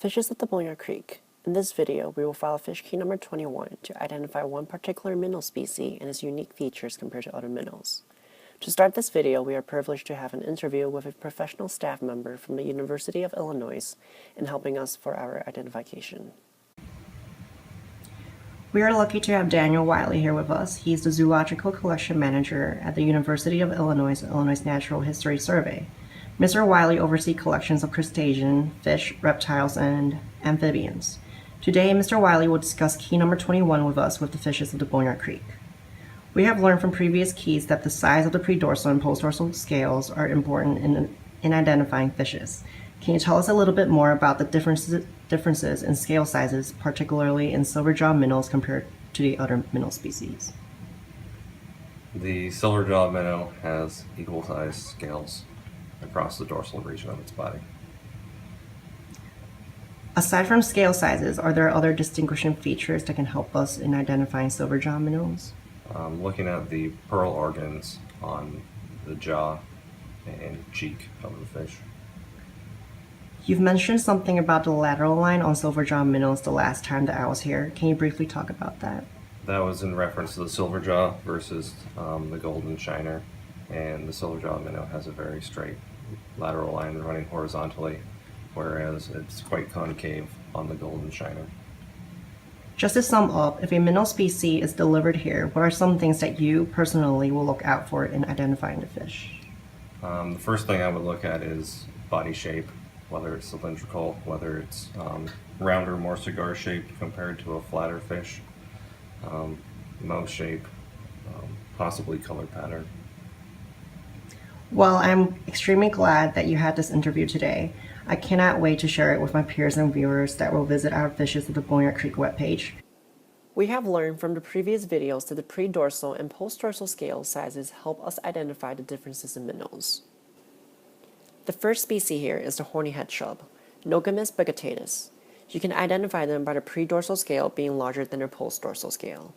Fishes of the Boneyard Creek. In this video, we will file fish key number 21 to identify one particular minnow species and its unique features compared to other minnows. To start this video, we are privileged to have an interview with a professional staff member from the University of Illinois in helping us for our identification. We are lucky to have Daniel Wiley here with us. He's the Zoological Collection Manager at the University of Illinois Natural History Survey. Mr. Wiley oversees collections of crustacean, fish, reptiles, and amphibians. Today, Mr. Wiley will discuss key number 21 with us with the fishes of the Boneyard Creek. We have learned from previous keys that the size of the predorsal and postdorsal scales are important in identifying fishes. Can you tell us a little bit more about the differences in scale sizes, particularly in silverjaw minnows compared to the other minnow species? The silverjaw minnow has equal-sized scales across the dorsal region of its body. Aside from scale sizes, are there other distinguishing features that can help us in identifying silverjaw minnows? Looking at the pearl organs on the jaw and cheek of the fish. You've mentioned something about the lateral line on silverjaw minnows the last time that I was here. Can you briefly talk about that? That was in reference to the silverjaw versus the golden shiner, and the silverjaw minnow has a very straight lateral line running horizontally, whereas it's quite concave on the golden shiner. Just to sum up, if a minnow species is delivered here, what are some things that you personally will look out for in identifying the fish? The first thing I would look at is body shape, whether it's cylindrical, whether it's rounder, more cigar shaped compared to a flatter fish, mouth shape, possibly color pattern. Well, I'm extremely glad that you had this interview today. I cannot wait to share it with my peers and viewers that will visit our Fishes of the Boneyard Creek webpage. We have learned from the previous videos that the predorsal and postdorsal scale sizes help us identify the differences in minnows. The first species here is the horny head chub, Nogamus bigotatus. You can identify them by the predorsal scale being larger than their postdorsal scale.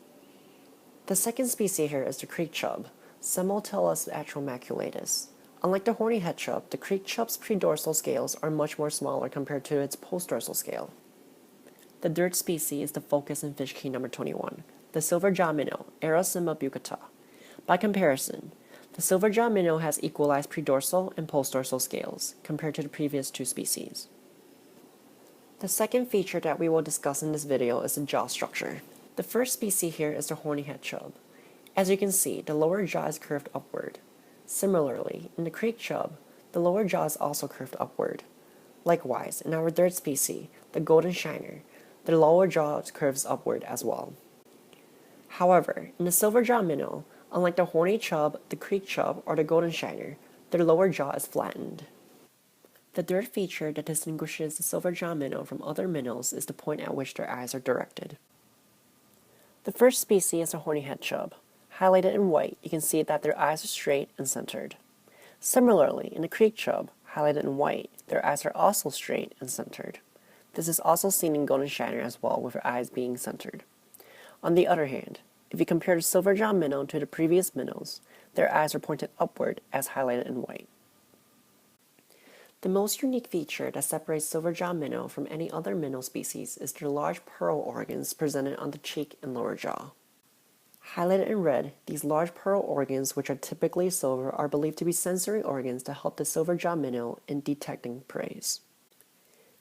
The second species here is the creek chub, Semotellus atromaculatus. Unlike the horny head chub, the creek chub's predorsal scales are much more smaller compared to its postdorsal scale. The third species is the focus in fish key number 21, the silverjaw minnow, Aerosima buccata. By comparison, the silverjaw minnow has equalized predorsal and postdorsal scales compared to the previous two species. The second feature that we will discuss in this video is the jaw structure. The first species here is the horny head chub. As you can see, the lower jaw is curved upward. Similarly, in the creek chub, the lower jaw is also curved upward. Likewise, in our third species, the golden shiner, the lower jaw curves upward as well. However, in the silverjaw minnow, unlike the horny chub, the creek chub, or the golden shiner, their lower jaw is flattened. The third feature that distinguishes the silverjaw minnow from other minnows is the point at which their eyes are directed. The first species is the horny head chub. Highlighted in white, you can see that their eyes are straight and centered. Similarly, in the creek chub, highlighted in white, their eyes are also straight and centered. This is also seen in golden shiner as well, with their eyes being centered. On the other hand, if you compare the silverjaw minnow to the previous minnows, their eyes are pointed upward as highlighted in white. The most unique feature that separates silverjaw minnow from any other minnow species is their large pearl organs presented on the cheek and lower jaw. Highlighted in red, these large pearl organs, which are typically silver, are believed to be sensory organs that help the silverjaw minnow in detecting prey.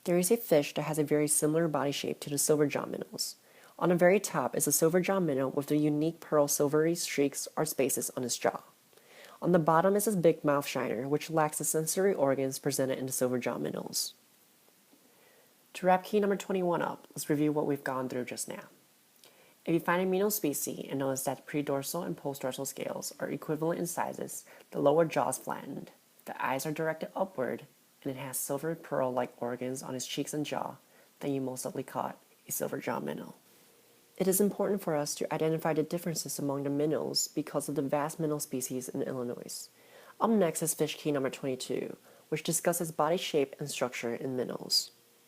There is a fish that has a very similar body shape to the silverjaw minnows. On the very top is a silverjaw minnow with the unique pearl silvery streaks or spaces on its jaw. On the bottom is his big mouth shiner, which lacks the sensory organs presented in the silverjaw minnows. To wrap key number 21 up, let's review what we've gone through just now. If you find a minnow species and notice that the predorsal and postdorsal scales are equivalent in sizes, the lower jaw is flattened, the eyes are directed upward, and it has silver pearl-like organs on its cheeks and jaw, then you most likely caught a silverjaw minnow. It is important for us to identify the differences among the minnows because of the vast minnow species in Illinois. Up next is fish key number 22, which discusses body shape and structure in minnows.